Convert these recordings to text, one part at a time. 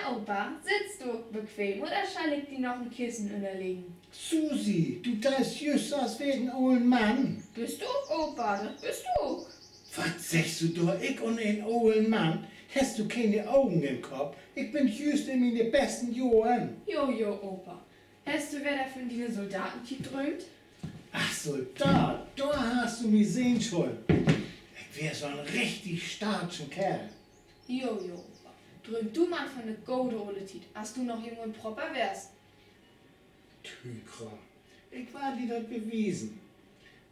Na Opa, sitzt du bequem oder soll ich dir noch ein Kissen unterlegen? Susi, du tust just als wegen olden Mann. Bist du, Opa, das bist du. Was sagst du da? Ich und ein olden Mann? Hast du keine Augen im Kopf? Ich bin just in meine besten Jahren. Jojo, Opa. Hast du wer von den Soldaten geträumt? Ach Soldat, da hast du mich sehen schon. Ich wär so ein richtig starken Kerl. Jojo, Opa. Träum du mal von der gode ole Tiet, als du noch jung und proper wärst. Tükra, ich war dir das bewiesen.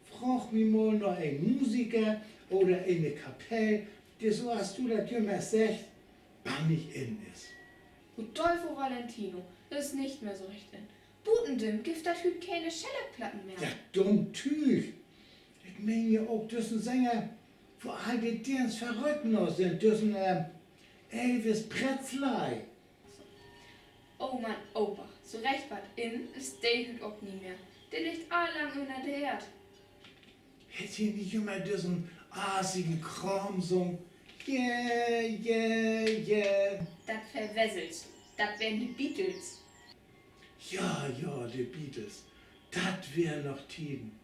Frag mich mal noch ein Musiker oder eine Kapelle, der so hast du das immer gesagt, bannig in ist. Rodolfo Valentino ist nicht mehr so recht in. Butendim gibt das Hüt keine Schelleplatten mehr. Ja, dumm Tüch. Ich meine ja auch, diesen Sänger, wo all die Dirns verrückt noch sind, diesen Elvis Presley. Oh Mann, Opa, so recht wat in ist der Hüt auch nie mehr. Der liegt allang unter der Erd. Hätt ihr nicht immer diesen asigen Kram so, yeah, yeah, yeah. Das verwesselst. Das wären die Beatles. Ja, ja, die Beatles, das wär noch Tiden.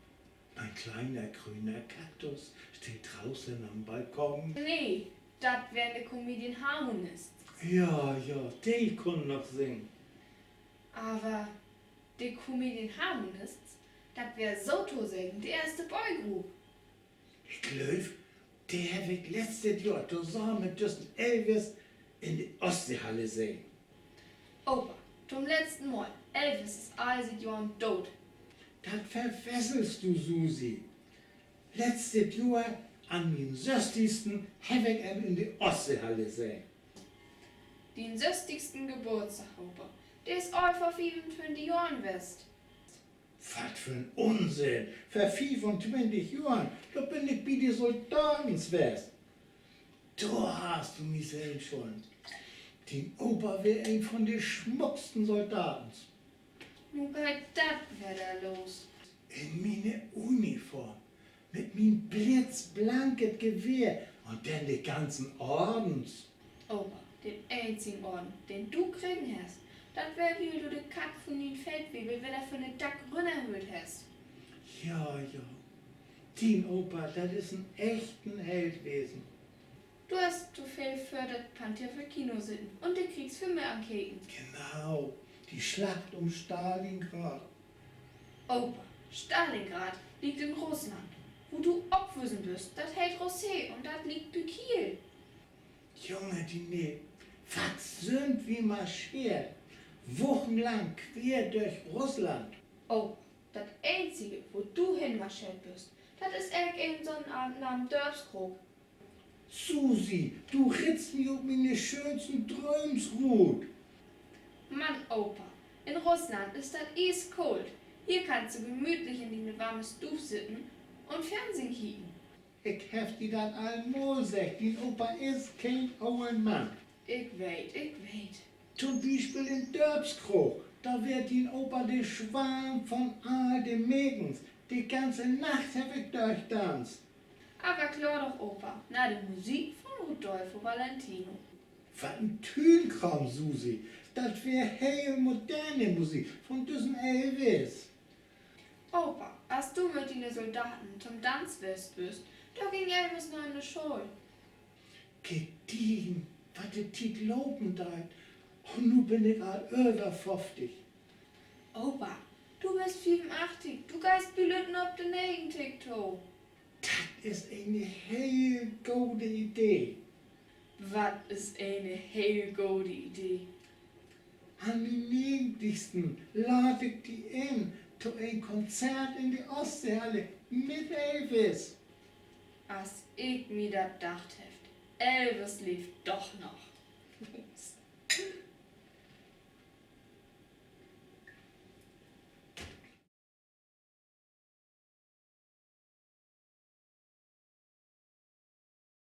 Mein kleiner grüner Kaktus steht draußen am Balkon. Nee, das wären die Comedian Harmonists. Ja, ja, die können noch singen. Aber die Comedian Harmonists, das wär Soto singen, die erste Boygroup. Ich glaub, der hab ich letztes Jahr zusammen mit diesem Elvis in die Ostseehalle sehen. Opa, zum letzten Mal. Elvis ist all seit Jahren tot. Das verwesselst du, Susi. Letztes Jahr an den 60. hab ich ihn in die Ostseehalle sehen. Den 60. Geburtstag, Opa. Der ist all vor 25 Jahren west. Was für ein Unsinn! Vor 25 Jahren, da bin ich bei den Soldatenswest. Da hast du mich sehen schon. Den Opa wär ein von den schmucksten Soldaten. Nun geht das wieder los. In meine Uniform, mit meinem blitzblanket Gewehr und dann die ganzen Ordens. Opa, den einzigen Orden, den du kriegen hast, das wär wie du den Kack von den Feldwebel, wenn er von den Dack runterholt hast. Ja, ja, den Opa, das ist ein echten Held gewesen. Du hast zu viel für das Panther für Kino sitten und die Kriegsfilme ankeken. Genau, die Schlacht um Stalingrad. Opa, Stalingrad liegt in Russland. Wo du obwüsen bist, das hält Rosé und das liegt bei Kiel. Junge, die nee, was sind wir marschiert? Wochenlang quer durch Russland. Oh, das Einzige, wo du hinmarschiert bist, das ist irgendein Sonnenabend am Dörfskrog. Susi, du ritzt mich um meine schönsten Träumsrut. Mann, Opa, in Russland ist das eiskalt. Hier kannst du gemütlich in die warme Stube sitzen und Fernsehen kicken. Ich hef dir dann einmal gesagt, dein Opa ist kein alter Mann. Ich weet. Zum Beispiel in Dörbskrog, da wird dein Opa der Schwarm von all den Mädens. Die ganze Nacht hab ich durchtanzt. Aber klar doch, Opa, na die Musik von Rodolfo Valentino. Was ein Tünkram, Susi. Das wär heil moderne Musik von diesem Elvis. Opa, als du mit den Soldaten zum Tanzfest bist, da ging Elvis noch in die Schule. Gediegen, was die Tiet loben deit. Und nu bin ich all über 50. Opa, du bist 85, du geist belütten ob den Negen TikTok. Das ist eine heil gute Idee. Was ist eine hell gute Idee? An den 90. lade ich die in zu ein Konzert in die Ostseehalle mit Elvis. Als ich mir das dacht heft, Elvis lief doch noch.